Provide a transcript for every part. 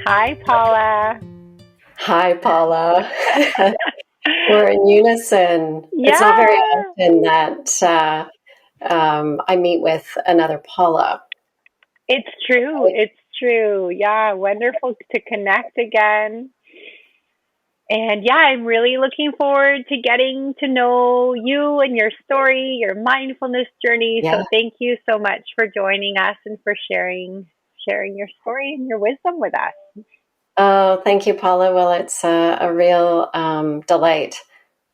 Hi, Paula. Hi, Paula. We're in unison. It's not very Yeah, often that I meet with another Paula. it's true. It's true. Yeah, wonderful to connect again. And yeah, I'm really looking forward to getting to know you and your story, your mindfulness journey. Yeah. So thank you so much for joining us and for sharing your story and your wisdom with us. Oh, thank you, Paula. Well, it's a real delight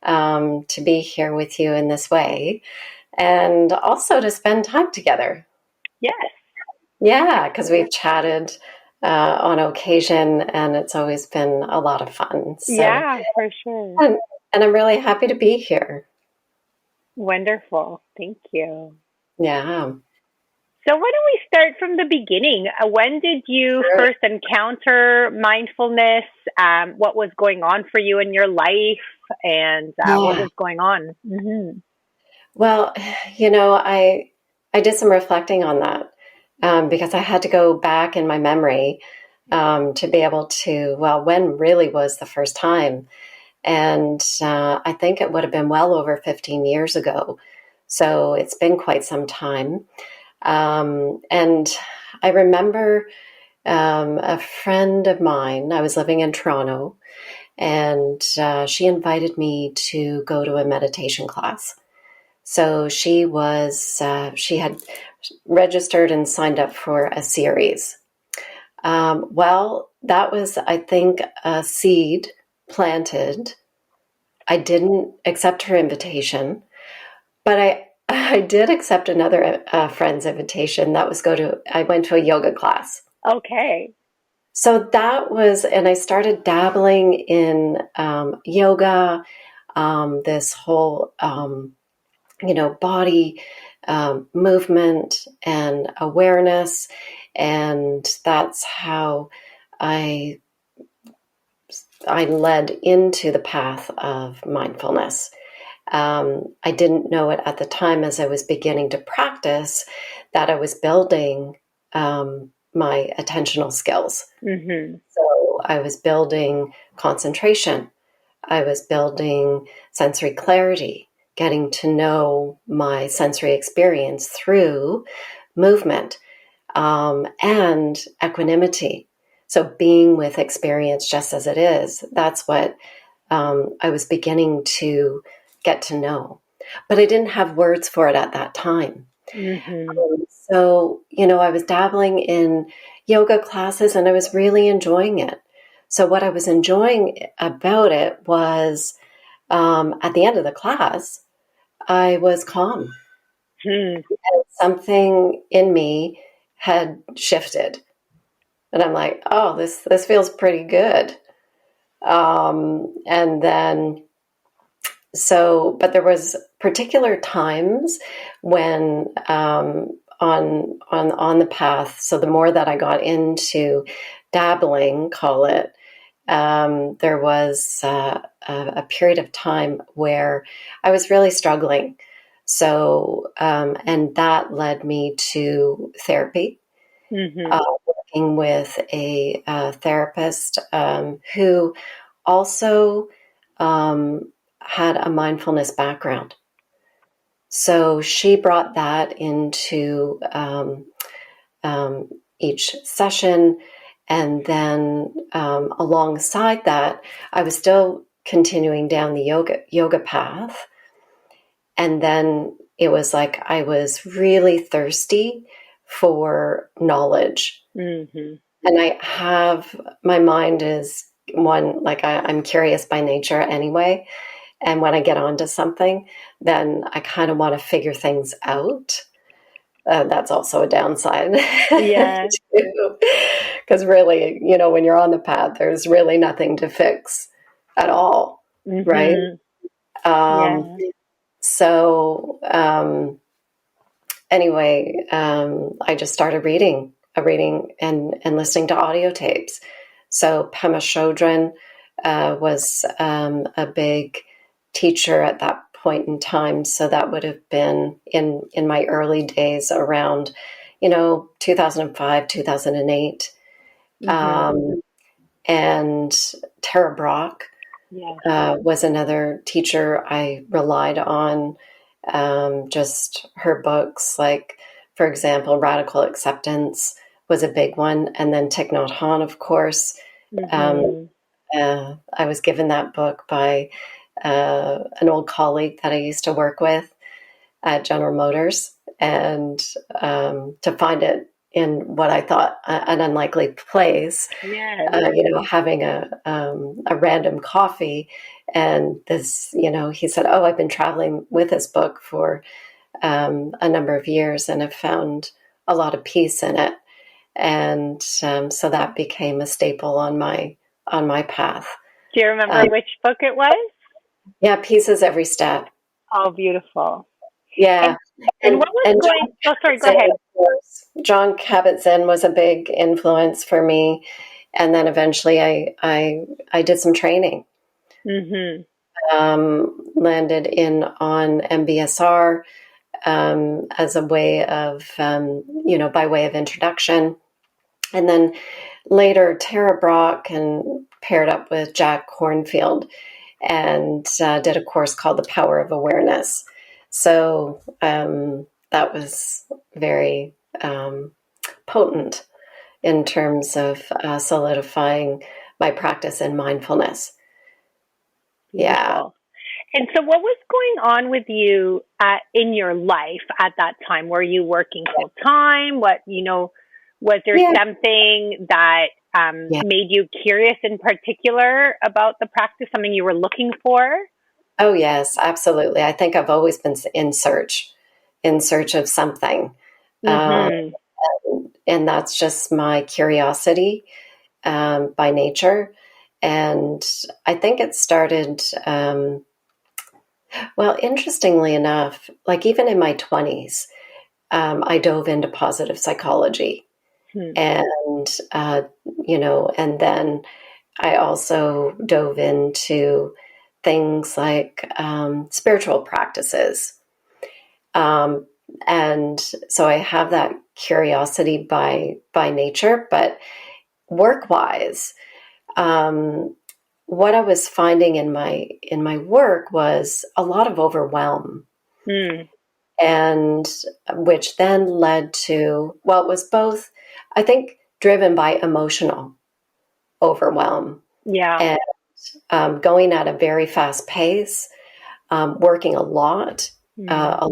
to be here with you in this way and also to spend time together. Yes. Yeah, because we've chatted on occasion and it's always been a lot of fun. Yeah, for sure. And, and I'm really happy to be here. Wonderful. Thank you. Yeah. So, why don't we start from the beginning? When did you Sure. first encounter mindfulness? What was going on for you in your life? And what Yeah. was going on? Mm-hmm. Well, I did some reflecting on that because I had to go back in my memory to be able to, well, when really was the first time? And I think it would have been well over 15 years ago. So it's been quite some time. And I remember a friend of mine, I was living in Toronto, and she invited me to go to a meditation class. So she had registered and signed up for a series. Well, that was, I think, a seed planted. I didn't accept her invitation, but I did accept another friend's invitation. That was I went to a yoga class. Okay. So that was, and I started dabbling in yoga, this whole body movement and awareness. And that's how I, I led into the path of mindfulness. I didn't know it at the time as I was beginning to practice that I was building my attentional skills. Mm-hmm. So I was building concentration. I was building sensory clarity, getting to know my sensory experience through movement and equanimity. So being with experience just as it is, that's what I was beginning to get to know. But I didn't have words for it at that time. Mm-hmm. So, I was dabbling in yoga classes and I was really enjoying it. So, what I was enjoying about it was at the end of the class, I was calm. Hmm. Something in me had shifted. And I'm like, oh, this feels pretty good. And then but there was particular times when on the path. So the more that I got into dabbling, call it, there was a period of time where I was really struggling. So and that led me to therapy. Mm-hmm. Working with a therapist who also had a mindfulness background. So she brought that into um, each session. And then alongside that, I was still continuing down the yoga path. And then it was like I was really thirsty for knowledge. Mm-hmm. And my mind is one, like I'm curious by nature anyway. And when I get onto something, then I kind of want to figure things out. That's also a downside Yeah. too. Because really, when you're on the path, there's really nothing to fix at all, right? Mm-hmm. Um, Yeah. so anyway, I just started reading and listening to audio tapes. So Pema Chodron was a big teacher at that point in time. So that would have been in my early days around, 2005, 2008. Mm-hmm. and Tara Brach Yes. was another teacher I relied on. Just her books, like, for example, Radical Acceptance was a big one. And then Thich Nhat Hanh, of course. Um, Mm-hmm. I was given that book by an old colleague that I used to work with at General Motors, and to find it in what I thought an unlikely place, Yes. having a random coffee, and this, he said, "Oh, I've been traveling with this book for a number of years, and have found a lot of peace in it," and so that became a staple on my path. Do you remember Um, which book it was? yeah, peace is every step. Oh, beautiful. Yeah, And and what was and going? John Oh, sorry. Go Kabat-Zinn, ahead. of course. John Kabat-Zinn was a big influence for me, and then eventually I did some training. Mm-hmm. Landed in on MBSR as a way of by way of introduction, and then later Tara Brach and paired up with Jack Kornfield and did a course called The Power of Awareness. So that was very potent in terms of solidifying my practice in mindfulness. Yeah. Beautiful. And so, what was going on with you in your life at that time? Were you working full time? Was there Yeah. something that Yeah. made you curious in particular about the practice? Something you were looking for? Oh, yes, absolutely. I think I've always been in search of something. Um, Mm-hmm. and that's just my curiosity by nature. And I think it started, interestingly enough, like even in my 20s, I dove into positive psychology. Hmm. And, and then I also dove into things like spiritual practices. Um, and so I have that curiosity by nature, but work wise, what I was finding in my work was a lot of overwhelm, Hmm. and which then led to, well, it was both, I think, driven by emotional overwhelm Yeah. and going at a very fast pace, working Hmm. a lot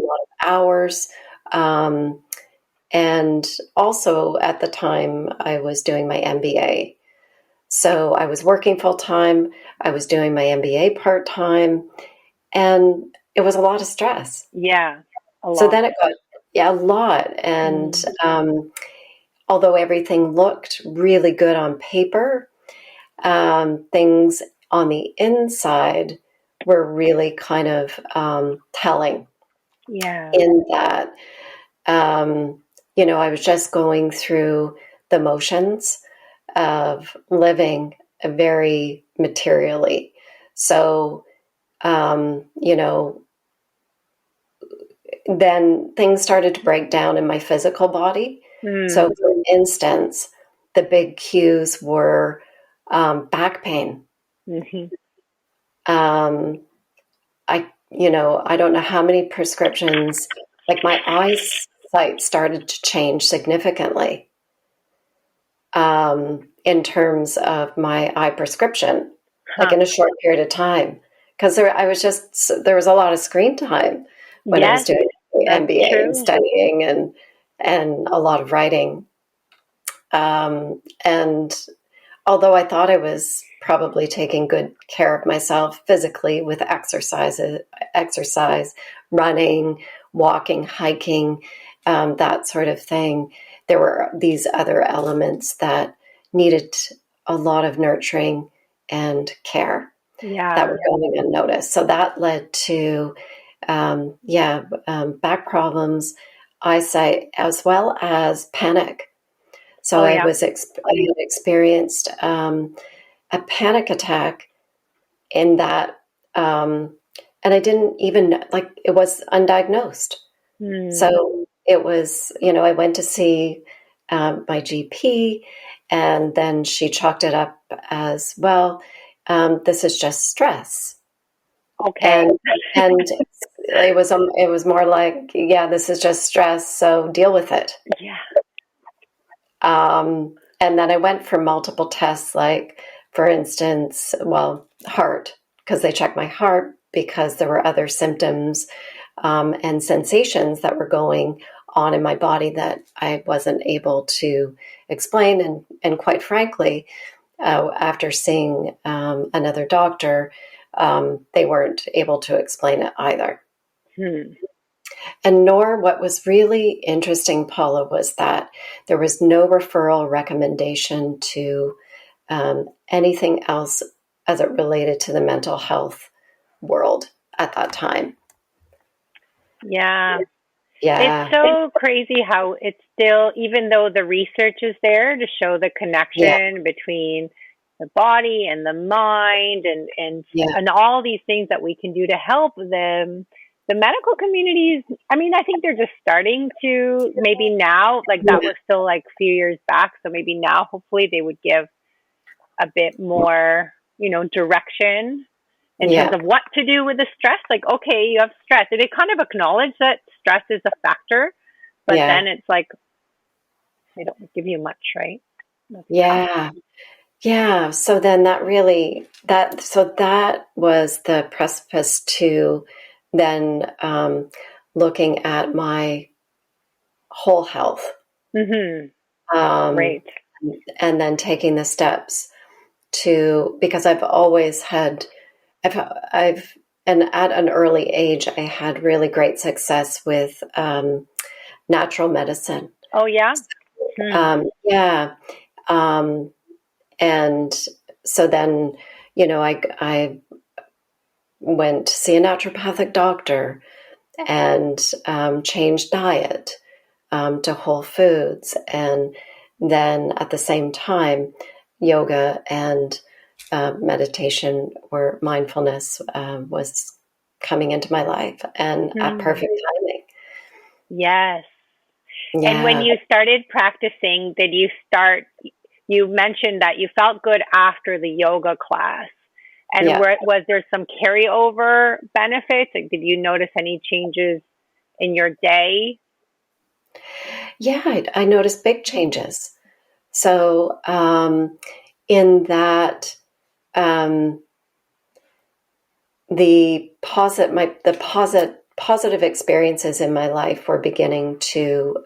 of hours. Um, and also at the time, I was doing my MBA. So I was working full time, I was doing my MBA part time, and it was a lot of stress. Yeah. A So lot. then it got, yeah, a lot. And Hmm. although everything looked really good on paper, things on the inside were really kind of telling Yeah. in that, I was just going through the motions of living very materially. So, then things started to break down in my physical body. Hmm. So, for instance, the big cues were back pain. Mm-hmm. Um, I don't know how many prescriptions, like my eyesight started to change significantly in terms of my eye prescription, like Huh. in a short period of time. Because there was a lot of screen time when I was Yes, doing the that's MBA and true. studying and a lot of writing. And although I thought I was probably taking good care of myself physically with exercise, running, walking, hiking, that sort of thing, there were these other elements that needed a lot of nurturing and care that Yeah. were going unnoticed. So that led to, back problems, eyesight, as well as panic. So Oh, yeah. I had experienced a panic attack in that, and I didn't even, like, it was undiagnosed. Hmm. So it was, I went to see my GP, And then she chalked it up as, well, this is just stress. Okay. And it was more like, yeah, this is just stress, so deal with it. Yeah. And then I went for multiple tests, like, for instance, well, heart, because they checked my heart because there were other symptoms and sensations that were going on in my body that I wasn't able to explain. And quite frankly, after seeing another doctor, they weren't able to explain it either. And nor, what was really interesting, Paula, was that there was no referral recommendation to anything else as it related to the mental health world at that time. Yeah. Yeah. It's so crazy how it's still, even though the research is there to show the Yeah. connection between the body and the mind Yeah. and all these things that we can do to help them, the medical communities, I mean, I think they're just starting to, maybe now, like that Yeah. was still like a few years back. So maybe now, hopefully, they would give a bit more, direction in terms Yeah. of what to do with the stress. Like, okay, you have stress. And they kind of acknowledge that stress is a factor, but Yeah. then it's like they don't give you much, right? That's tough. Yeah. Yeah. So then that was the precipice to then looking at my whole health, Mm-hmm. um, Great. and then taking the steps to, because I've always had, I've, and at an early age, I had really great success with natural medicine. Oh, yeah? Hmm. Yeah. Um, and so then, I went to see a naturopathic doctor and changed diet to whole foods. And then at the same time, yoga and meditation or mindfulness was coming into my life, and at Hmm. perfect timing. Yes. And when Yeah. you started practicing, you mentioned that you felt good after the yoga class. And Yeah. was there some carryover benefits? Like, did you notice any changes in your day? Yeah. I noticed big changes. So, in that, um, positive experiences in my life were beginning to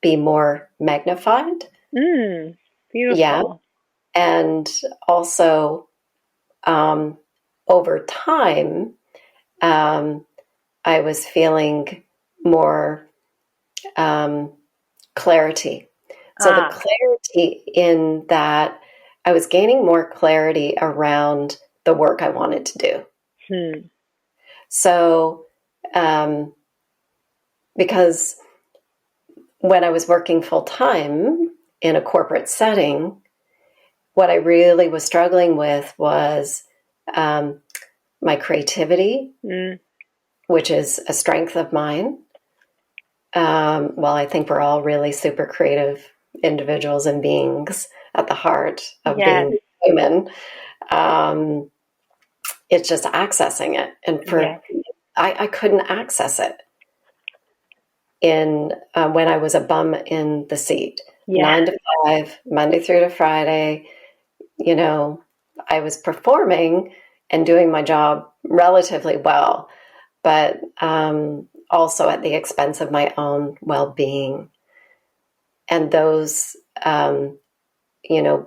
be more magnified. Mm, Yeah. beautiful. And also, um, over time, um, I was feeling more um, clarity. So the Ah, clarity in that I was gaining more clarity around the work I wanted to do. hmm. So, um, because when I was working full time in a corporate setting, what I really was struggling with was um, my creativity, Mm, which is a strength of mine. Well, I think we're all really super creative individuals and beings at the heart of yes, being human. Um, it's just accessing it. And yes, I couldn't access it in when I was a bum in the seat, yeah. 9 to 5, Monday through to Friday. You know, I was performing and doing my job relatively well, but also at the expense of my own well-being. And those,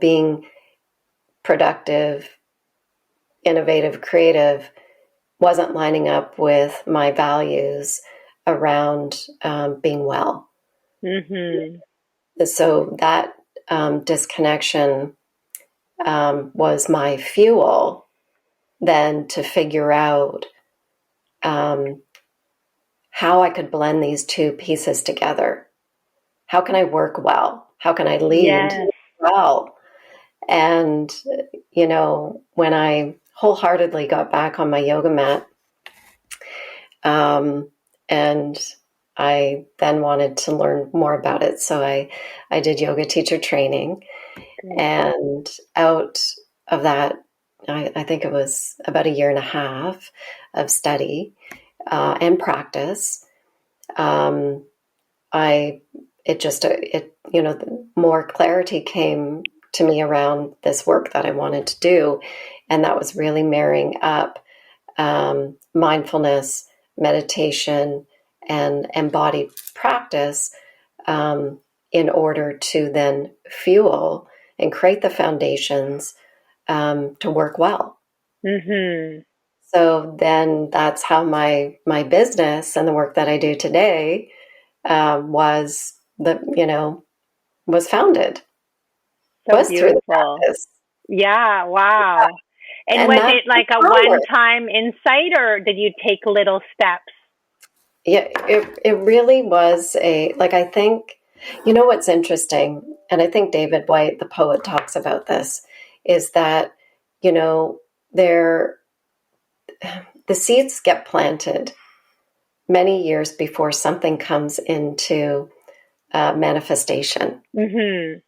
being productive, innovative, creative wasn't lining up with my values around being well. Mm-hmm. So that disconnection was my fuel then to figure out um, how I could blend these two pieces together. How can I work well? How can I lead Yes. well? And, when I wholeheartedly got back on my yoga mat, and I then wanted to learn more about it. So I did yoga teacher training. And out of that, I think it was about a year and a half of study and practice. More clarity came to me around this work that I wanted to do. And that was really marrying up mindfulness, meditation, and embodied practice in order to then fuel and create the foundations to work well. Mm-hmm. So then that's how my business and the work that I do today was founded. So Was through the beautiful. practice. Yeah, wow. And And was that's it the like a power. one-time insight, or did you take little steps? Yeah, it really was I think, what's interesting, and I think David White, the poet, talks about this, is that, there, the seeds get planted many years before something comes into manifestation. Mm-hmm.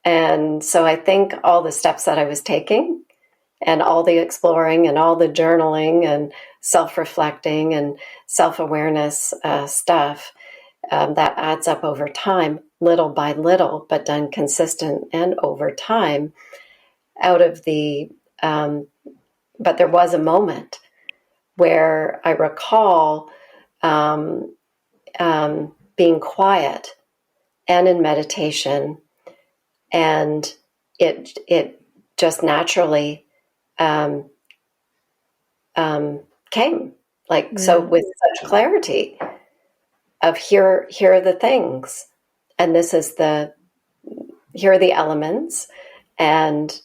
And so I think all the steps that I was taking and all the exploring and all the journaling and self-reflecting and self-awareness stuff, that adds up over time, little by little, but done consistent and over time out of the, but there was a moment where I recall being quiet and in meditation, and it just naturally um, came so with such clarity of here are the things, and here are the elements, and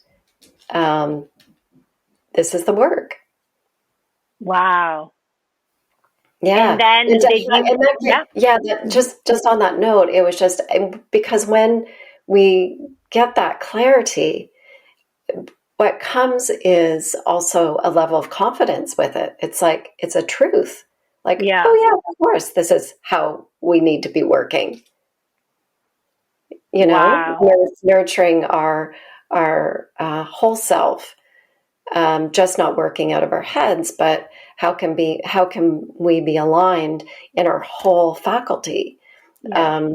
this is the work. Wow. And Yeah. then did you, yeah, Just on that note, it was just because when we get that clarity, what comes is also a level of confidence with it. It's like, it's a truth. Like, yeah, oh yeah, of course, this is how we need to be working. wow. Nurturing our whole self, just not working out of our heads, but how can we be aligned in our whole faculty? Yes.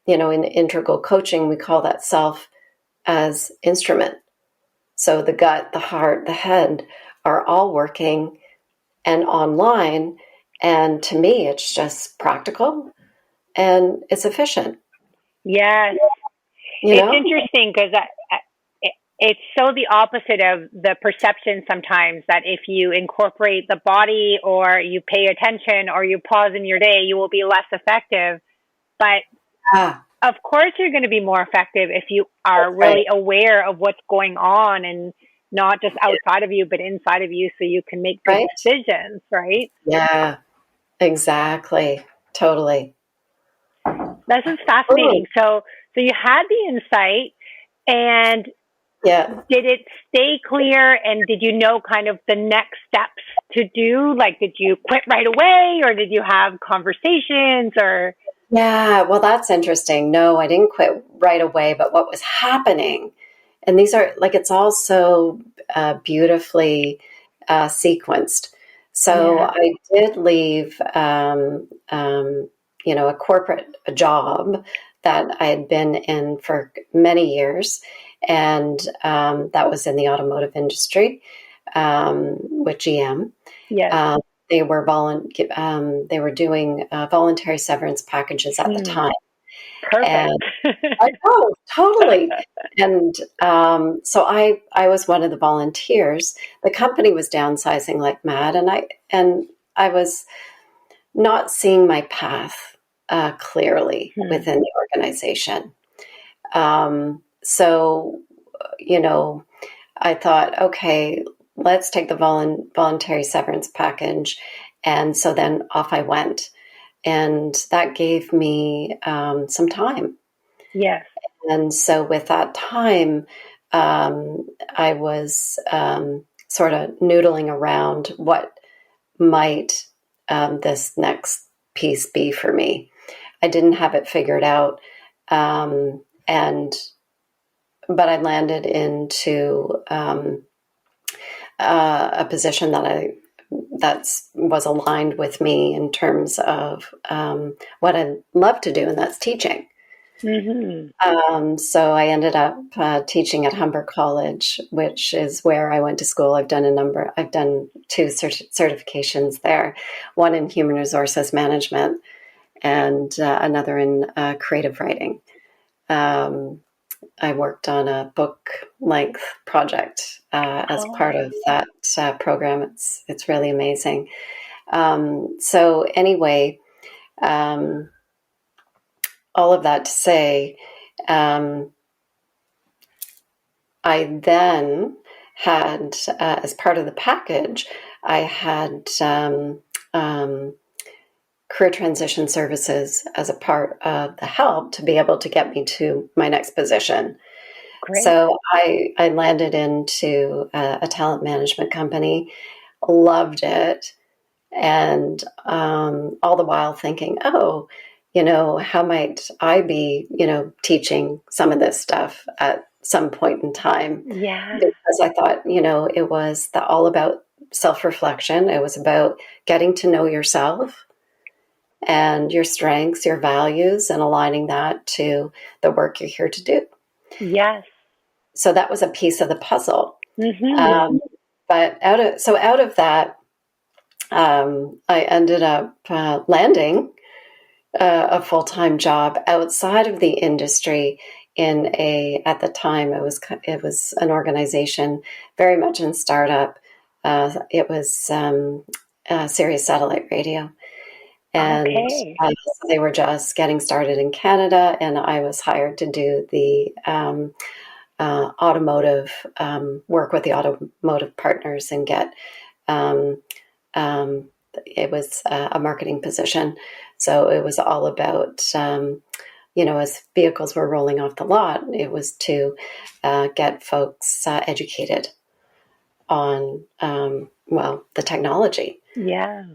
In integral coaching, we call that self as instrument. So the gut, the heart, the head are all working and online. And to me, it's just practical and it's efficient. Yes. You It's know? interesting because it's so the opposite of the perception sometimes that if you incorporate the body or you pay attention or you pause in your day, you will be less effective. But Ah, of course, you're going to be more effective if you are that's right. really aware of what's going on and not just outside of you, but inside of you so you can make good Right? decisions, right? Yeah, exactly. Totally. This is Oh, fascinating. So you had the insight, and yeah. did it stay clear, and did you know kind of the next steps to do? Like, did you quit right away, or did you have conversations, or? Yeah, well, that's interesting. No, I didn't quit right away, but what was happening, and these are it's all so beautifully sequenced. So Yeah. I did leave, a corporate job that I had been in for many years, and that was in the automotive industry with GM. Yes. They were they were doing voluntary severance packages at the Hmm. time, and Perfect. I know totally. And so I was one of the volunteers. The company was downsizing like mad, and I was not seeing my path clearly Hmm. within the organization. So you know, I thought, okay, let's take the voluntary severance package. And so then off I went. And that gave me some time. Yes. And so with that time, I was sort of noodling around what might this next piece be for me. I didn't have it figured out. And but I landed into a position that was aligned with me in terms of what I love to do, and that's teaching. Mm-hmm. So I ended up teaching at Humber College, which is where I went to school. I've done two certifications there, one in human resources management and another in creative writing. I worked on a book length project as part of that program. It's really amazing. So anyway, um, all of that to say, I then had, as part of the package, I had career transition services as a part of the help to be able to get me to my next position. Great. So I landed into a talent management company, loved it, and all the while thinking, oh, how might I be, teaching some of this stuff at some point in time? Yeah. Because I thought, it was all about self-reflection. It was about getting to know yourself and your strengths, your values, and aligning that to the work you're here to do. Yes. So that was a piece of the puzzle. Mm-hmm. But out of that, I ended up landing a full-time job outside of the industry at the time it was an organization very much in startup. It was Sirius Satellite Radio, and Okay. so they were just getting started in Canada, and I was hired to do the automotive work with the automotive partners and get it was a marketing position. So it was all about, as vehicles were rolling off the lot, it was to get folks educated on, the technology. Yeah.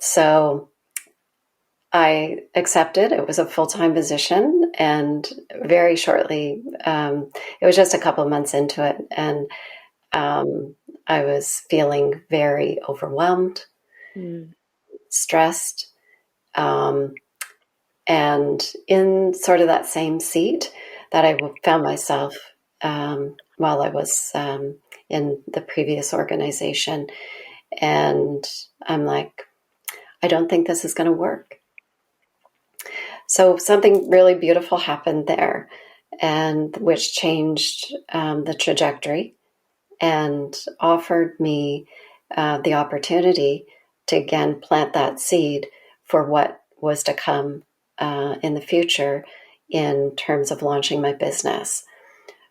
So I accepted. It was a full-time position, and very shortly, it was just a couple of months into it, and I was feeling very overwhelmed, stressed, and in sort of that same seat that I found myself while I was in the previous organization. And I'm like, I don't think this is going to work. So something really beautiful happened there, and which changed the trajectory and offered me the opportunity to again plant that seed for what was to come in the future in terms of launching my business.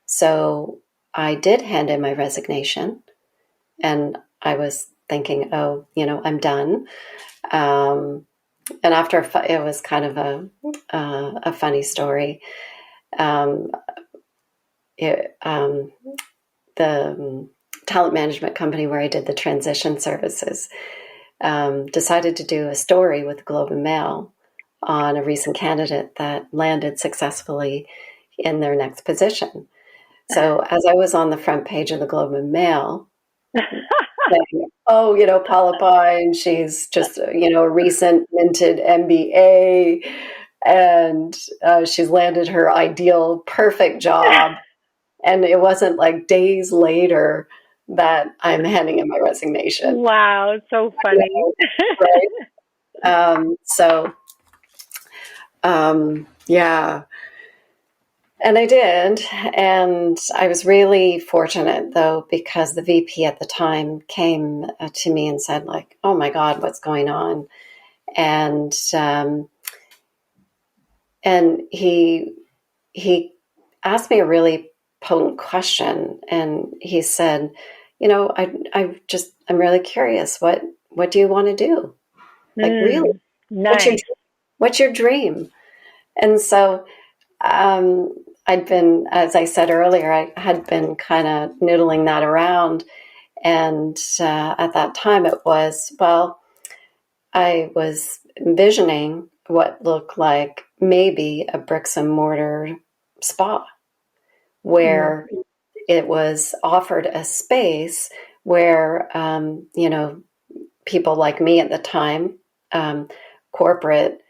So I did hand in my resignation, and I was thinking, oh, I'm done. And after it was kind of a funny story. Um, the talent management company where I did the transition services decided to do a story with the Globe and Mail on a recent candidate that landed successfully in their next position. So as I was on the front page of the Globe and Mail, saying, oh, Paula Pyne, she's just, a recent minted MBA, and she's landed her ideal, perfect job. And it wasn't like days later that I'm handing in my resignation. Wow, so funny. Right? Yeah. And I did. And I was really fortunate, though, because the VP at the time came to me and said, like, oh my God, what's going on? And he asked me a really potent question. And he said, I'm really curious. What do you want to do? Like, really? Nice. What's your dream? And so I'd been, as I said earlier, I had been kind of noodling that around. And at that time it was, I was envisioning what looked like maybe a bricks and mortar spa where it was offered a space where, people like me at the time, corporate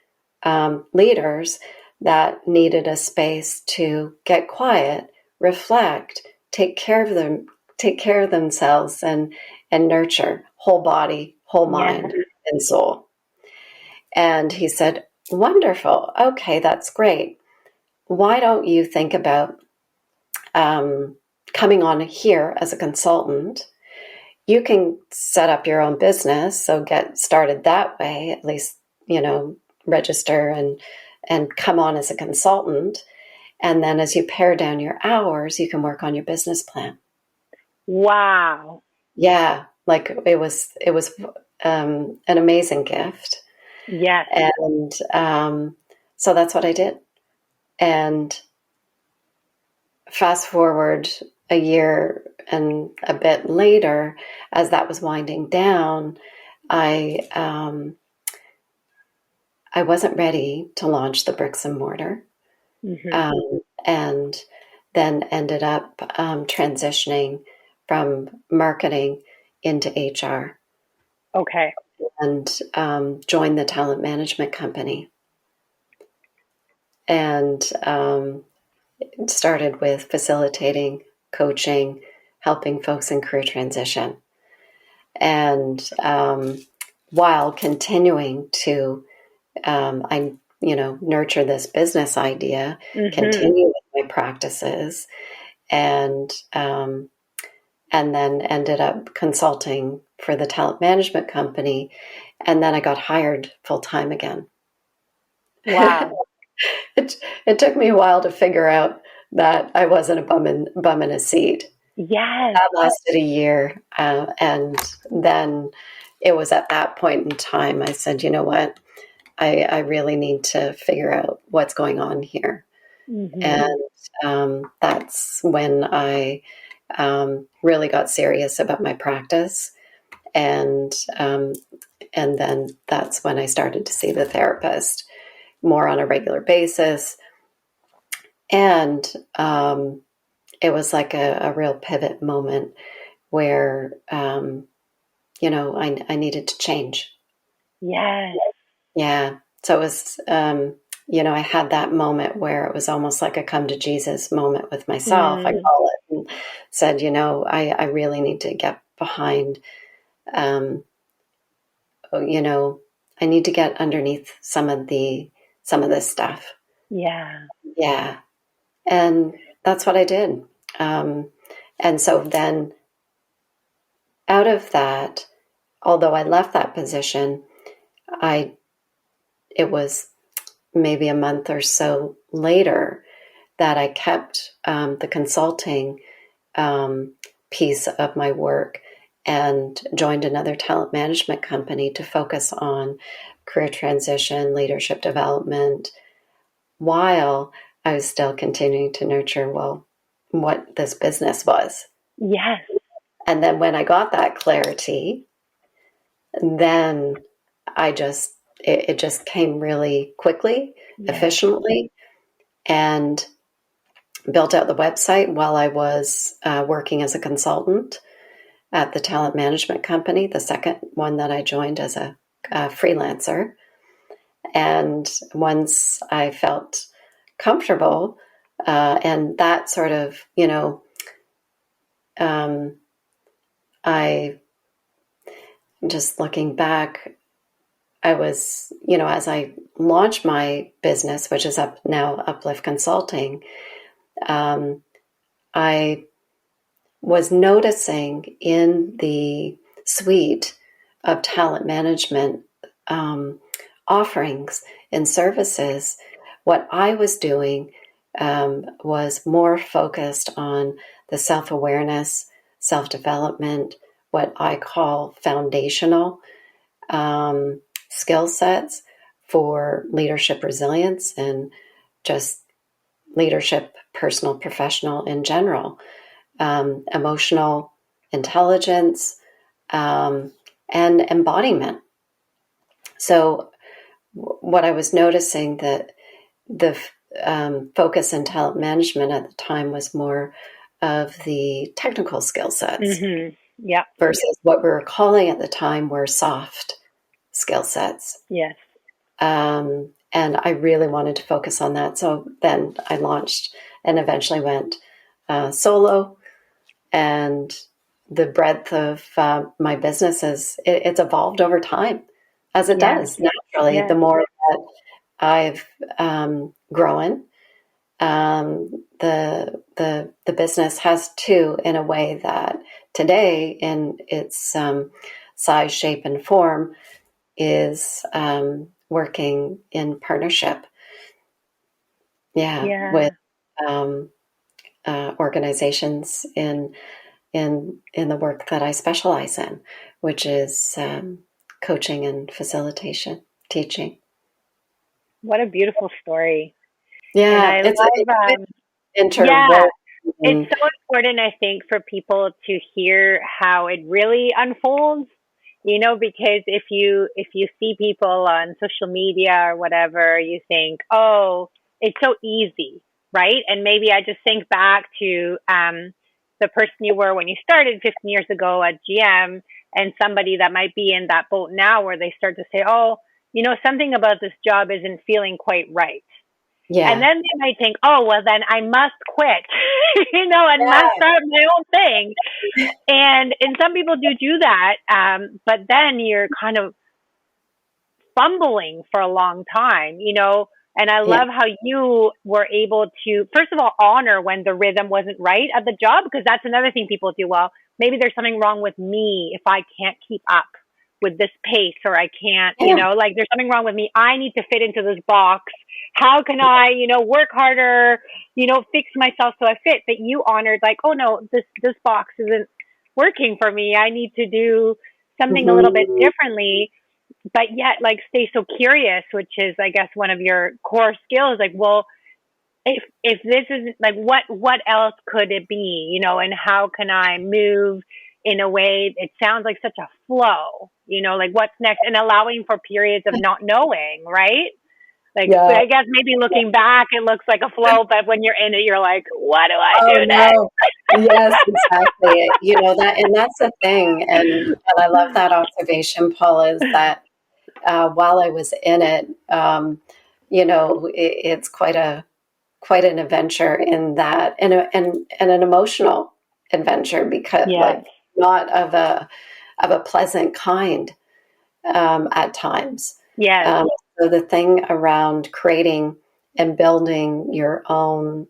leaders that needed a space to get quiet, reflect, take care of themselves, and nurture whole body, whole mind, and soul. And he said, "Wonderful. Okay, that's great. Why don't you think about coming on here as a consultant? You can set up your own business, so get started that way, at least, register and come on as a consultant. And then as you pare down your hours, you can work on your business plan." Wow. Yeah, like it was an amazing gift. Yes. And so that's what I did. And fast forward a year and a bit later, as that was winding down, I wasn't ready to launch the bricks and mortar, and then ended up transitioning from marketing into HR. Okay. And joined the talent management company, and started with facilitating, coaching, helping folks in career transition. And while continuing to, nurture this business idea, continue with my practices, and then ended up consulting for the talent management company. And then I got hired full time again. Wow. It took me a while to figure out that I wasn't a bum in a seat. Yes. That lasted a year. And then it was at that point in time I said, you know what? I really need to figure out what's going on here. And that's when I really got serious about my practice. And then that's when I started to see the therapist more on a regular basis. And it was like a real pivot moment where, I needed to change. Yes. Yeah. So it was, I had that moment where it was almost like a come to Jesus moment with myself, I call it, and said, I really need to get behind, I need to get underneath some of this stuff. Yeah. Yeah. And that's what I did. And so then out of that, although I left that position, it was maybe a month or so later that I kept the consulting piece of my work and joined another talent management company to focus on career transition, leadership development, while I was still continuing to nurture, what this business was. Yes. And then when I got that clarity, then it just came really quickly, efficiently, and built out the website while I was working as a consultant at the talent management company, the second one that I joined as a freelancer. And once I felt comfortable, and that sort of, I just looking back, I was, as I launched my business, which is Uplift Consulting, I was noticing in the suite of talent management offerings and services, what I was doing was more focused on the self-awareness, self-development, what I call foundational skill sets for leadership resilience and just leadership, personal, professional in general, emotional intelligence, and embodiment. So what I was noticing that focus in talent management at the time was more of the technical skill sets Yeah. versus what we were calling at the time were soft skill sets. Yes. And I really wanted to focus on that. So then I launched and eventually went solo. And the breadth of my business it's evolved over time, as it Yeah. does naturally. Yeah. The more that I've grown, the business has too, in a way that today, in its size, shape, and form, is working in partnership. Yeah, with Yeah. um, organizations in the work that I specialize in, which is coaching and facilitation, teaching. What a beautiful story. And Yeah, I it's a bit love, yeah, it's interwoven. so important, I think, for people to hear how it really unfolds, because if you see people on social media or whatever, you think, oh, it's so easy, right? And maybe I just think back to the person you were when you started 15 years ago at GM, and somebody that might be in that boat now where they start to say, oh, something about this job isn't feeling quite right. And Yeah, then they might think, oh, well, then I must quit, and must yeah, start my own thing. And some people do that, but then you're kind of fumbling for a long time. And I yeah, love how you were able to, first of all, honor when the rhythm wasn't right at the job, because that's another thing people do. Well, maybe there's something wrong with me if I can't keep up with this pace, or I can't, yeah, like there's something wrong with me. I need to fit into this box. How can I, work harder, fix myself so I fit? But you honored, like, oh no, this box isn't working for me. I need to do something a little bit hmm, differently, but yet like stay so curious, which is, I guess, one of your core skills. Like, well, if this isn't, like, what else could it be, and how can I move in a way, it sounds like such a flow, like what's next, and allowing for periods of not knowing, right? Like, yeah. I guess maybe looking back it looks like a flow, but when you're in it, you're like, what do I Oh do next? no. Yes, exactly. That, and that's the thing, and I love that observation, Paul. Is that while I was in it, it's quite an adventure in that, and an emotional adventure, because, Yes. like, not of a pleasant kind at times. Yes. Um, so the thing around creating and building your own,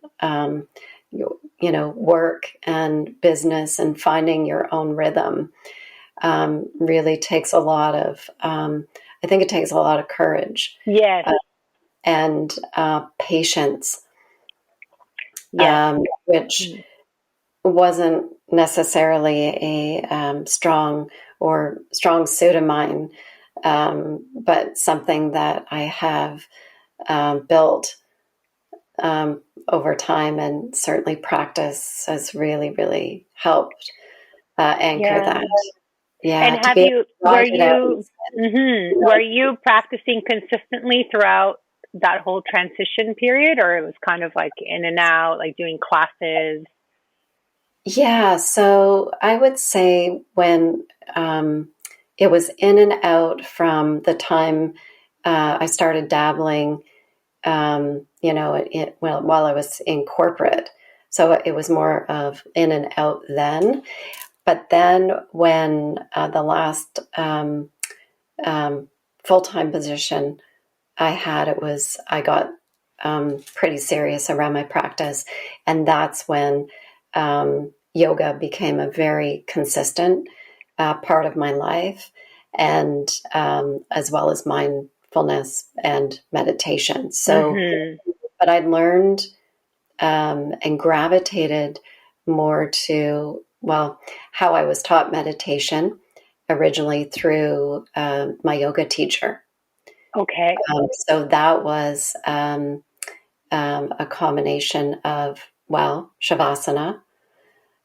work and business, and finding your own rhythm, really takes a lot of. I think it takes a lot of courage Yes. and patience, Yes. which wasn't necessarily a strong suit of mine, but something that I have built over time, and certainly practice has really, really helped anchor Yeah. that. Yeah, And to be able to were write it out. you, were you practicing consistently throughout that whole transition period, or it was kind of like in and out, like doing classes? Yeah, so I would say when it was in and out from the time I started dabbling, while I was in corporate. So it was more of in and out then. But then when the last full time position I had, I got pretty serious around my practice. And that's when yoga became a very consistent part of my life, and as well as mindfulness and meditation. So, Mhm. but I learned and gravitated more to, well, how I was taught meditation originally through my yoga teacher. Okay. So that was a combination of, well, shavasana,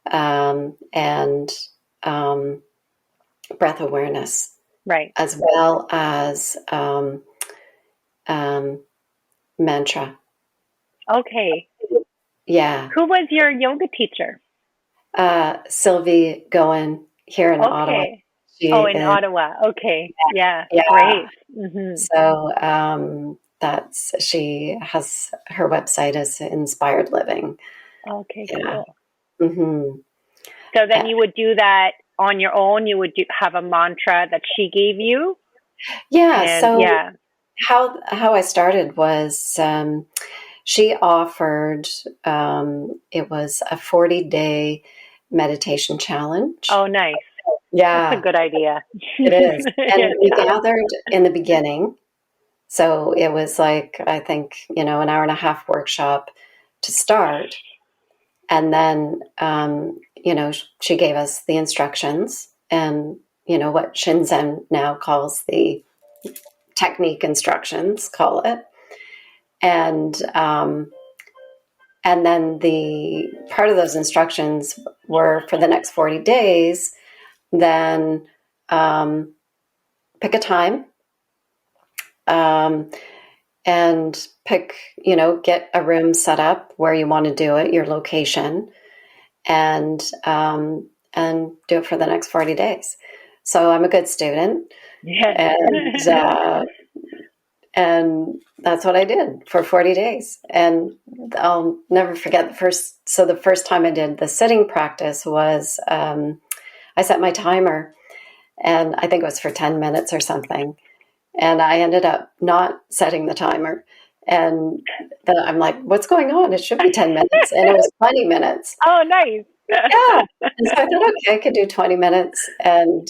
and um, breath awareness, Right. as well as mantra. Okay. Yeah. Who was your yoga teacher? Sylvie Goen here in Ottawa. Okay. She Oh, in is, Ottawa. Okay. Yeah. yeah. Great. Hmm. So she has her website is Inspired Living. Okay, Yeah. cool. hmm So then you would do that on your own. You would have a mantra that she gave you. Yeah. And So yeah. how I started was she offered it was a 40-day meditation challenge. Oh, nice. That's a Yeah, good idea. it is. And we Yeah. gathered in the beginning. So it was like, I think, an hour and a half workshop to start. And then, she gave us the instructions and, what Shinzen now calls the technique instructions, call it. And then the part of those instructions were for the next 40 days, then pick a time um, and get a room set up where you want to do it, your location, and do it for the next 40 days. So I'm a good student, Yes. and and that's what I did for 40 days. And I'll never forget the first time I did the sitting practice was I set my timer, and I think it was for 10 minutes or something. And I ended up not setting the timer. And then I'm like, what's going on? It should be 10 minutes. And it was 20 minutes. Oh, nice. Yeah. And so I thought, okay, I could do 20 minutes. And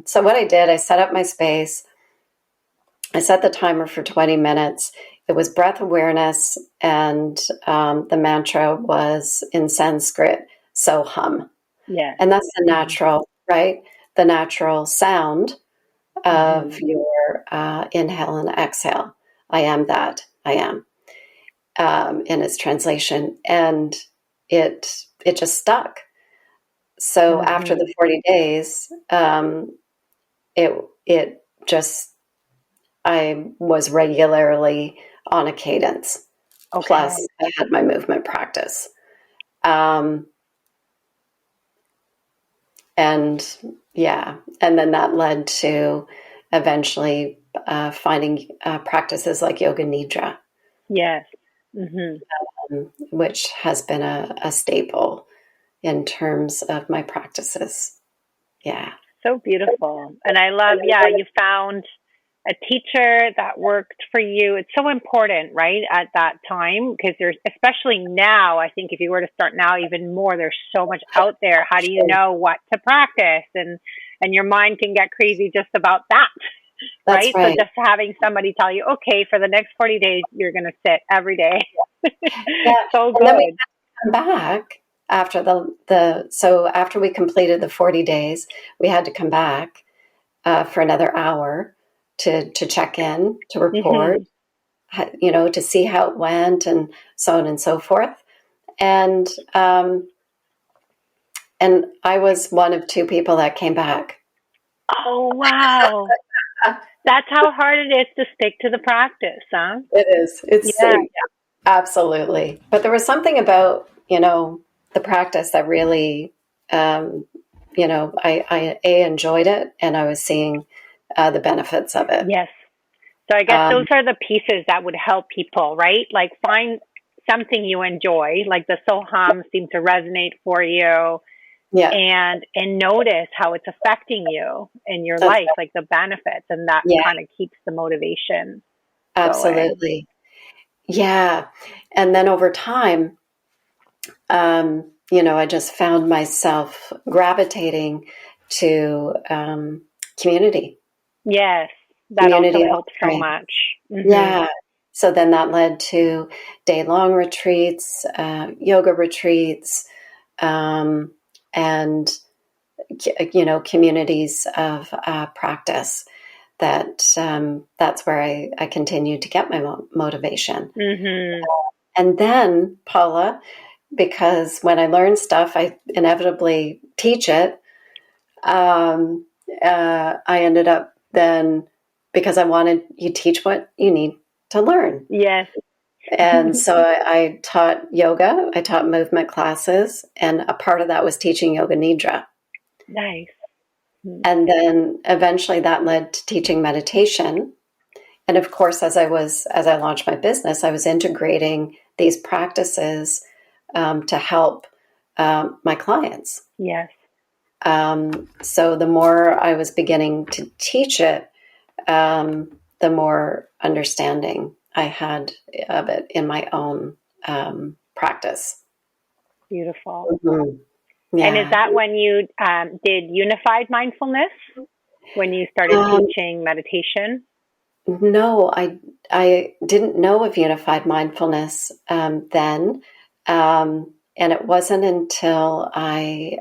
so what I did, I set up my space. I set the timer for 20 minutes. It was breath awareness. And the mantra was in Sanskrit, so hum. Yeah. And that's the natural, right? The natural sound of Hmm. your inhale and exhale. I am that. I am. In its translation, and it just stuck. So after Hmm. the 40 days, it just I was regularly on a cadence. Plus, Okay. I had my movement practice, um, and yeah, and then that led to eventually finding practices like yoga nidra, Yes. Hmm. which has been a staple in terms of my practices. Yeah. So beautiful. And I love, yeah, you found a teacher that worked for you. It's so important, right? At that time, because there's, especially now, I think if you were to start now, even more, there's so much out there. How do you know what to practice? And your mind can get crazy just about that, That's right? So right. just having somebody tell you, okay, for the next 40 days, you're going to sit every day. Yeah. So And then we good. come back after so after we completed the 40 days, we had to come back for another hour to check in, to report, Hmm. to see how it went and so on and so forth. And and I was one of two people that came back. Oh, wow. That's how hard it is to stick to the practice, huh? It is. Yeah. Absolutely. But there was something about, the practice that really, um, I enjoyed it, and I was seeing the benefits of it. Yes. So I guess those Um, are the pieces that would help people, right? Like find something you enjoy, like the Soham seemed to resonate for you, yeah, and notice how it's affecting you in your that's life, like the benefits, and that yeah, kind of keeps the motivation going. absolutely. Yeah. And then over time, I just found myself gravitating to community, Yes, that also community helps so offering. much. Hmm. Yeah. So then that led to day long retreats, yoga retreats, um, and, communities of practice. That's where I continue to get my motivation. Hmm. And then, Paula, because when I learn stuff, I inevitably teach it. I ended up then, because I wanted, you teach what you need to learn. Yes. And so I taught yoga, I taught movement classes, and a part of that was teaching yoga nidra. Nice. And then eventually that led to teaching meditation. And of course, as I launched my business, I was integrating these practices to help my clients. Yes. So the more I was beginning to teach it, the more understanding I had of it in my own practice. Beautiful. Mm-hmm. And is Yeah. that when you did unified mindfulness? When you started teaching meditation? No, I didn't know of unified mindfulness then, and it wasn't until I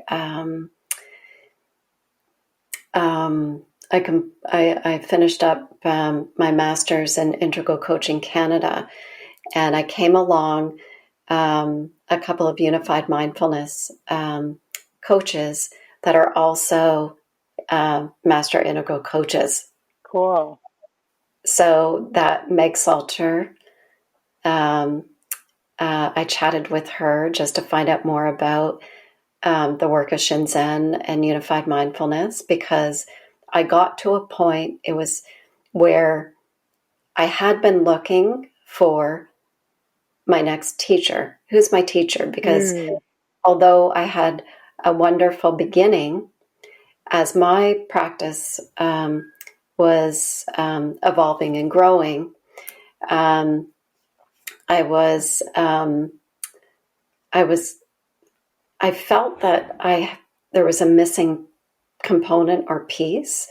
finished up my master's in integral coaching Canada, and I came along a couple of unified mindfulness coaches that are also master integral coaches. Cool. So that Meg Salter, I chatted with her just to find out more about the work of Shinzen and unified mindfulness, because I got to a point, it was where I had been looking for my next teacher. Who's my teacher? Because although I had a wonderful beginning, as my practice was evolving and growing, I was I felt that there was a missing component or piece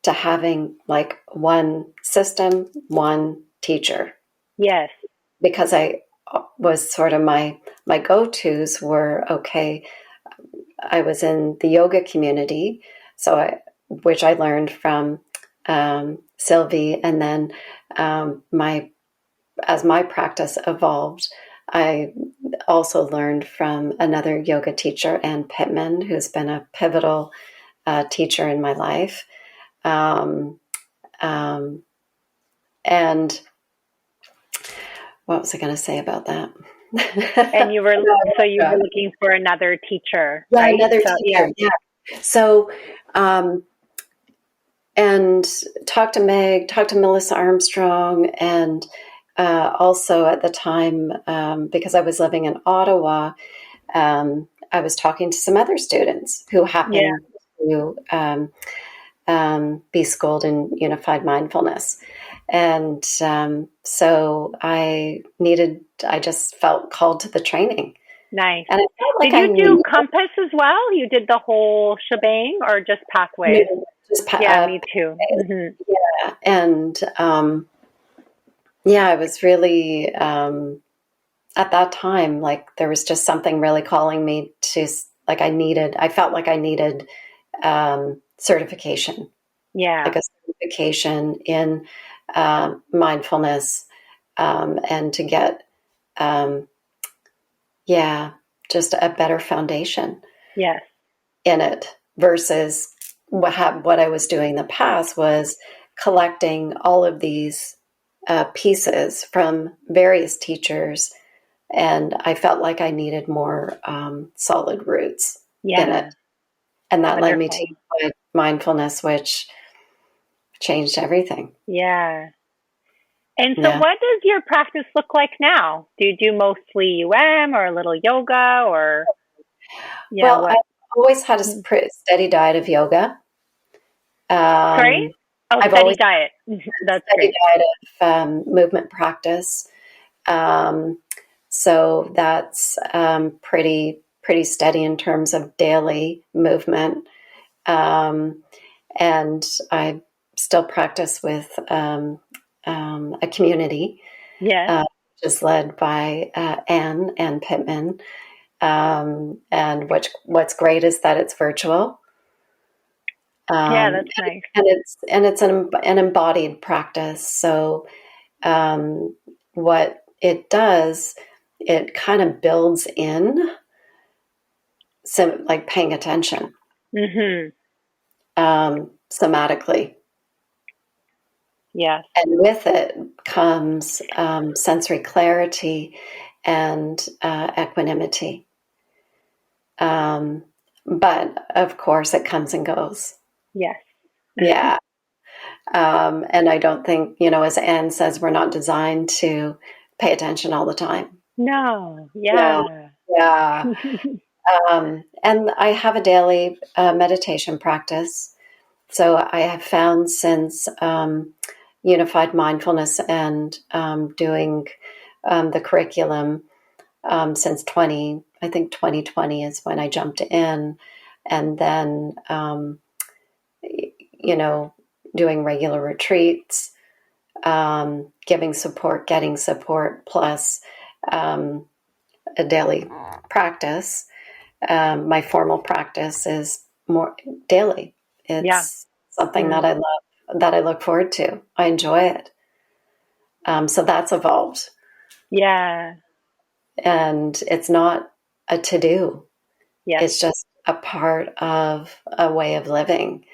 to having like one system, one teacher. Yes. Because I was sort of my go-tos were, okay, I was in the yoga community, which I learned from Sylvie, and then as my practice evolved, I also learned from another yoga teacher, Ann Pittman, who's been a pivotal teacher in my life. Um, and what was I going to say about that? And you were looking for another teacher, Yeah, right? another So teacher. Yeah. So, and talked to Meg, talked to Melissa Armstrong, and also at the time, because I was living in Ottawa, I was talking to some other students who happened to be schooled in unified mindfulness. And so I just felt called to the training. Nice. And I felt like Did you do Compass as well? You did the whole shebang, or just Pathways? Yeah, me too. Mm-hmm. Yeah. And I was really, at that time, like there was just something really calling me to, like I felt like I needed certification. Yeah. Like a certification in mindfulness, and to get, just a better foundation. Yes. In it, versus what I was doing in the past was collecting all of these pieces from various teachers, and I felt like I needed more solid roots in it, and that led me to mindfulness, which changed everything. Yeah. And so what does your practice look like now? Do you do mostly or a little yoga, or I've always had a steady diet of yoga. Sorry? Steady diet. That's steady great. diet of movement practice. So that's pretty steady in terms of daily movement. And I still practice with a community, which is led by Ann Pittman. And what's great is that it's virtual. That's nice. And it's an embodied practice. So what it does, it kind of builds in some like paying attention, somatically. Yes. And with it comes sensory clarity and equanimity. Um, but of course, it comes and goes. Yes. Yeah. And I don't think, as Anne says, we're not designed to pay attention all the time. No. No. Yeah. Yeah. And I have a daily meditation practice. So I have found since unified mindfulness and doing the curriculum since I think 2020 is when I jumped in, and then doing regular retreats, giving support, getting support, plus um, a daily practice. My formal practice is more daily. Yeah. It's something Mm. that I love, that I look forward to. I enjoy it. So that's evolved. Yeah. And it's not a to do, Yes. it's just a part of a way of living.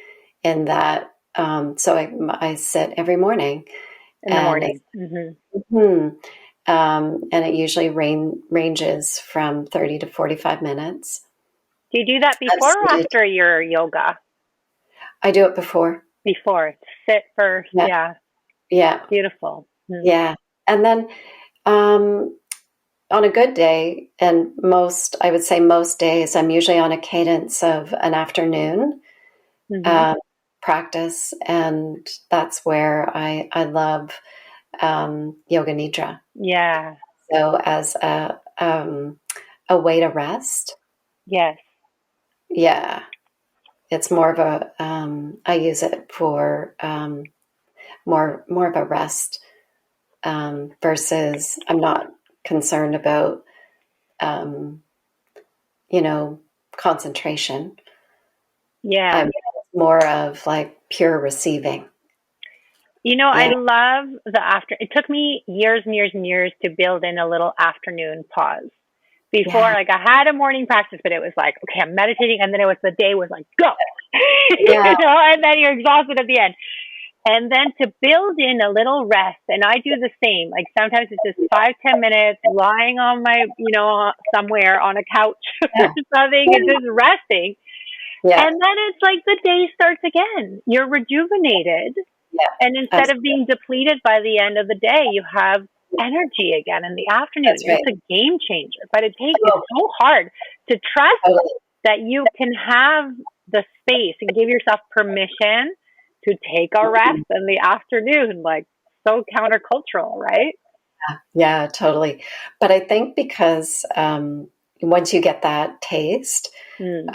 In that, so I sit every morning, In the and it's, morning. Hmm. hmm, and it usually ranges from 30 to 45 minutes. Do you do that I'm before or seated. after your yoga? I do it before. Before. Sit first. Yeah. Yeah. Yeah. Beautiful. Mm. Yeah. And then um, on a good day, and I would say most days, I'm usually on a cadence of an afternoon Hmm. uh, practice. And that's where I love yoga nidra. Yeah. So as a way to rest. Yes. Yeah. It's more of I use it for more of a rest versus I'm not concerned about um, concentration. Yeah. I'm more of like pure receiving. I Yeah, love the after. It took me years and years and years to build in a little afternoon pause. Before, yeah, like I had a morning practice, but it was like, okay, I'm meditating, and then the day was like, go, yeah, and then you're exhausted at the end. And then to build in a little rest, and I do the same. Like sometimes it's just 5, 10 minutes lying on somewhere on a couch or yeah, something, and just resting. yeah, And then it's like the day starts again. You're rejuvenated, yeah. and instead of Absolutely, being depleted by the end of the day, you have energy again in the afternoon. that's It's right. a game changer. But it's Oh, so hard to trust totally. that you can have the space and give yourself permission to take a rest in the afternoon. Like, so countercultural, right? Yeah, totally. But I think because once you get that taste Mm.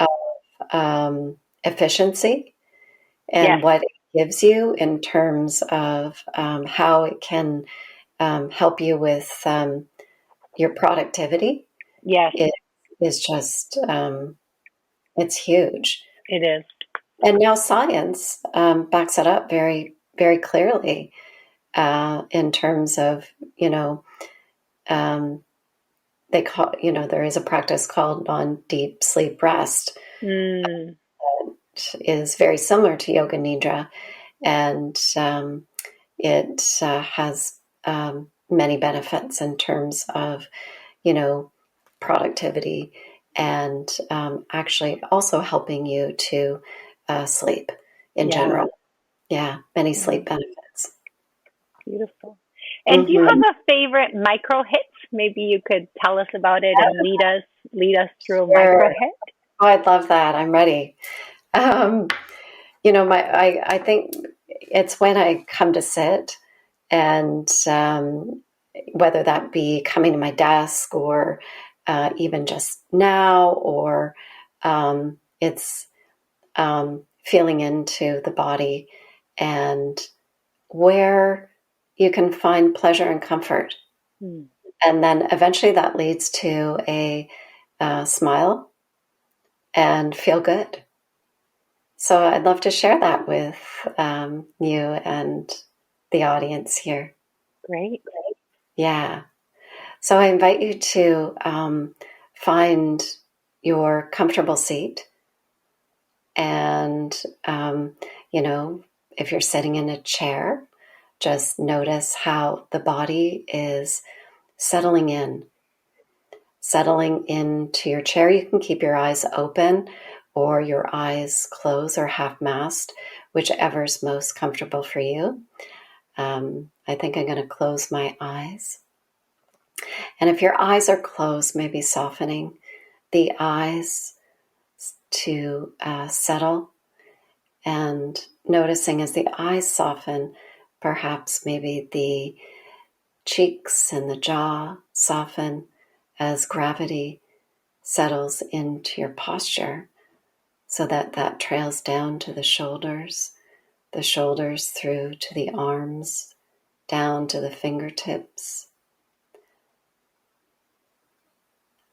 of efficiency Yes. and what it gives you in terms of how it can help you with your productivity, Yes, it is just it's huge. it is. And now science backs it up very, very clearly in terms of, you know, um, there is a practice called non-deep sleep rest. Mm. It is very similar to yoga nidra, and it has many benefits in terms of, you know, productivity, and actually also helping you to sleep in Yeah. general. Yeah, many Yeah. sleep benefits. Beautiful. And do you Hmm. have a favorite micro hit? Maybe you could tell us about it and lead us through a micro Sure. hit. Oh, I'd love that. I'm ready. Um, I think it's when I come to sit, and whether that be coming to my desk or even just now, or it's feeling into the body and where you can find pleasure and comfort. Mm. And then eventually that leads to a smile and feel good. So I'd love to share that with you and the audience here. Great. Yeah. So I invite you to find your comfortable seat. And, you know, if you're sitting in a chair, just notice how the body is settling into your chair. You can keep your eyes open or your eyes closed or half-masked, whichever's most comfortable for you. I think I'm going to close my eyes. And if your eyes are closed, maybe softening the eyes to settle, and noticing as the eyes soften, perhaps maybe the cheeks and the jaw soften as gravity settles into your posture, so that trails down to the shoulders through to the arms, down to the fingertips.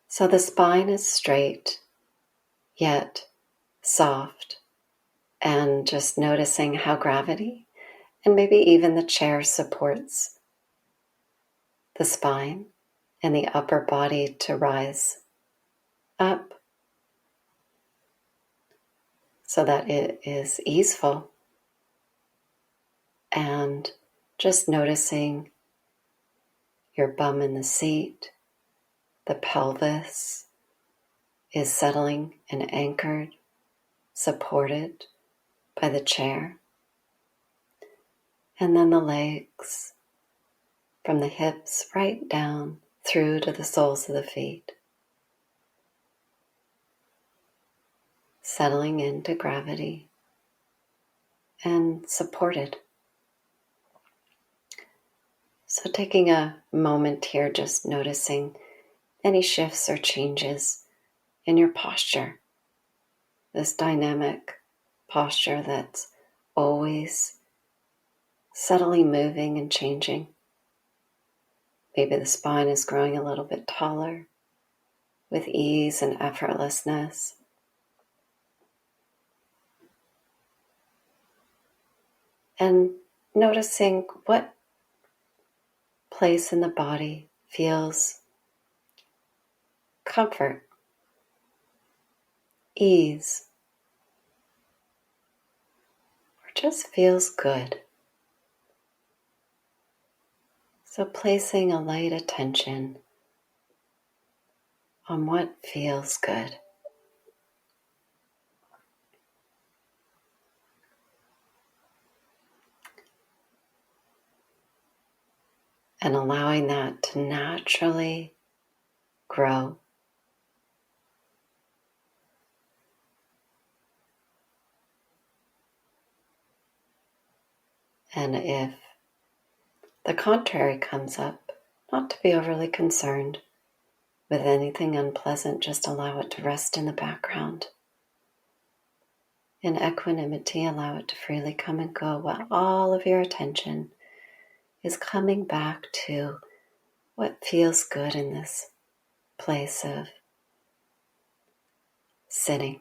So the spine is straight, yet soft, and just noticing how gravity and maybe even the chair supports the spine and the upper body to rise up so that it is easeful. And just noticing your bum in the seat, the pelvis is settling and anchored, supported by the chair. And then the legs from the hips right down through to the soles of the feet, settling into gravity and supported. So taking a moment here, just noticing any shifts or changes in your posture, this dynamic posture that's always subtly moving and changing. Maybe the spine is growing a little bit taller with ease and effortlessness. And noticing what place in the body feels comfort, ease, or just feels good. So placing a light attention on what feels good. And allowing that to naturally grow. And if the contrary comes up, not to be overly concerned with anything unpleasant, just allow it to rest in the background. In equanimity, allow it to freely come and go while all of your attention is coming back to what feels good in this place of sitting.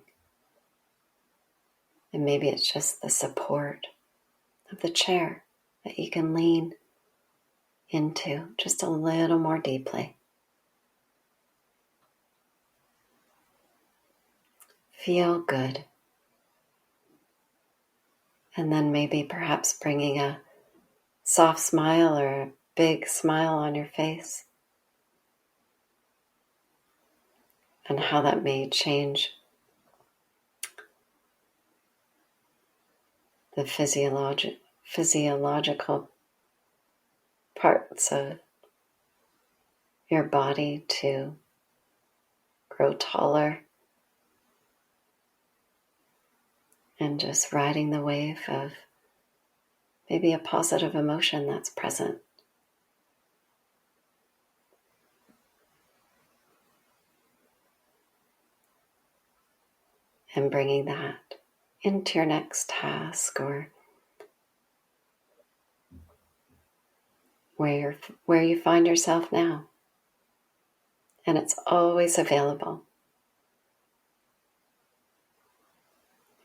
And maybe it's just the support of the chair that you can lean into just a little more deeply. Feel good. And then maybe perhaps bringing a soft smile or a big smile on your face. And how that may change the physiological parts of your body to grow taller, and just riding the wave of maybe a positive emotion that's present. And bringing that into your next task or where you find yourself now. And it's always available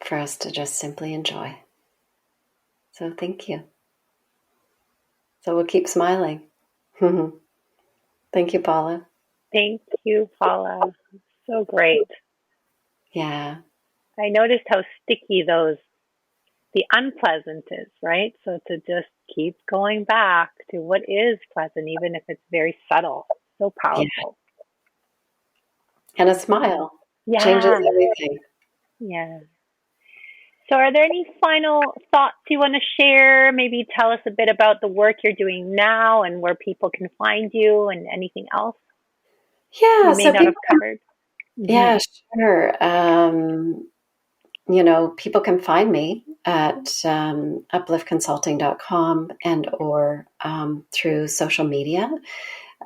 for us to just simply enjoy. So thank you. So we'll keep smiling. Thank you, Paula. Thank you, Paula. So great. Yeah. I noticed how sticky those the unpleasant is, right? So to just keep going back to what is pleasant, even if it's very subtle, so Yeah. powerful. And a smile changes Yeah, everything. yeah. So, are there any final thoughts you want to share? Maybe tell us a bit about the work you're doing now and where people can find you and anything else Yeah. we may So not have people, covered. yeah, Hmm. sure. People can find me at upliftconsulting.com and or through social media.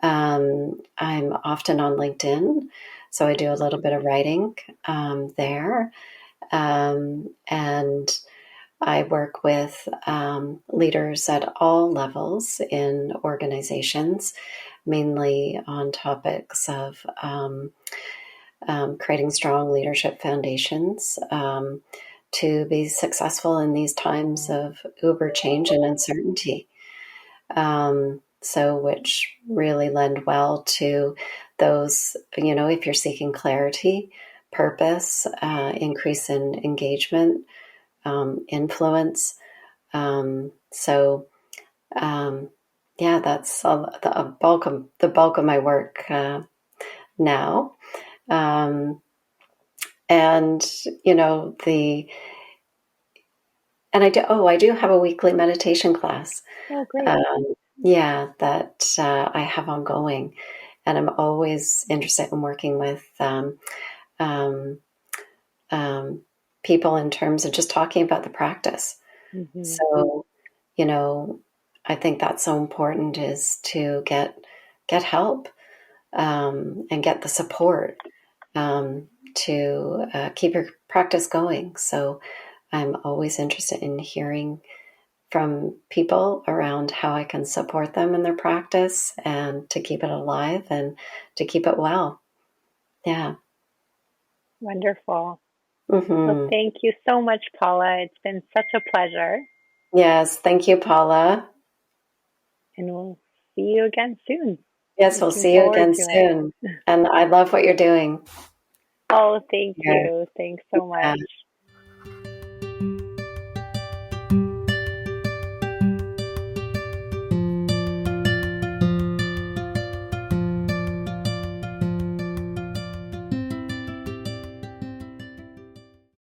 I'm often on LinkedIn, so I do a little bit of writing there. And I work with leaders at all levels in organizations, mainly on topics of creating strong leadership foundations to be successful in these times of uber change and uncertainty. Which really lend well to those, if you're seeking clarity, purpose, increase in engagement, influence. So, yeah, that's the bulk of my work now. Um, and you know the and I do have a weekly meditation class. Oh, great. Um, that I have ongoing, and I'm always interested in working with um, um, people in terms of just talking about the practice. Hmm. So, you know, I think that's so important is to get help and get the support to keep your practice going. So I'm always interested in hearing from people around how I can support them in their practice and to keep it alive and to keep it well. Yeah. Wonderful. Well, Hmm. thank you so much, Paula. It's been such a pleasure, Yes. Thank you, Paula. and we'll see you again soon. Yes, we'll Looking see you forward again to it. soon. And I love what you're doing. Oh, thank Yeah. you. Thanks so Yeah. much.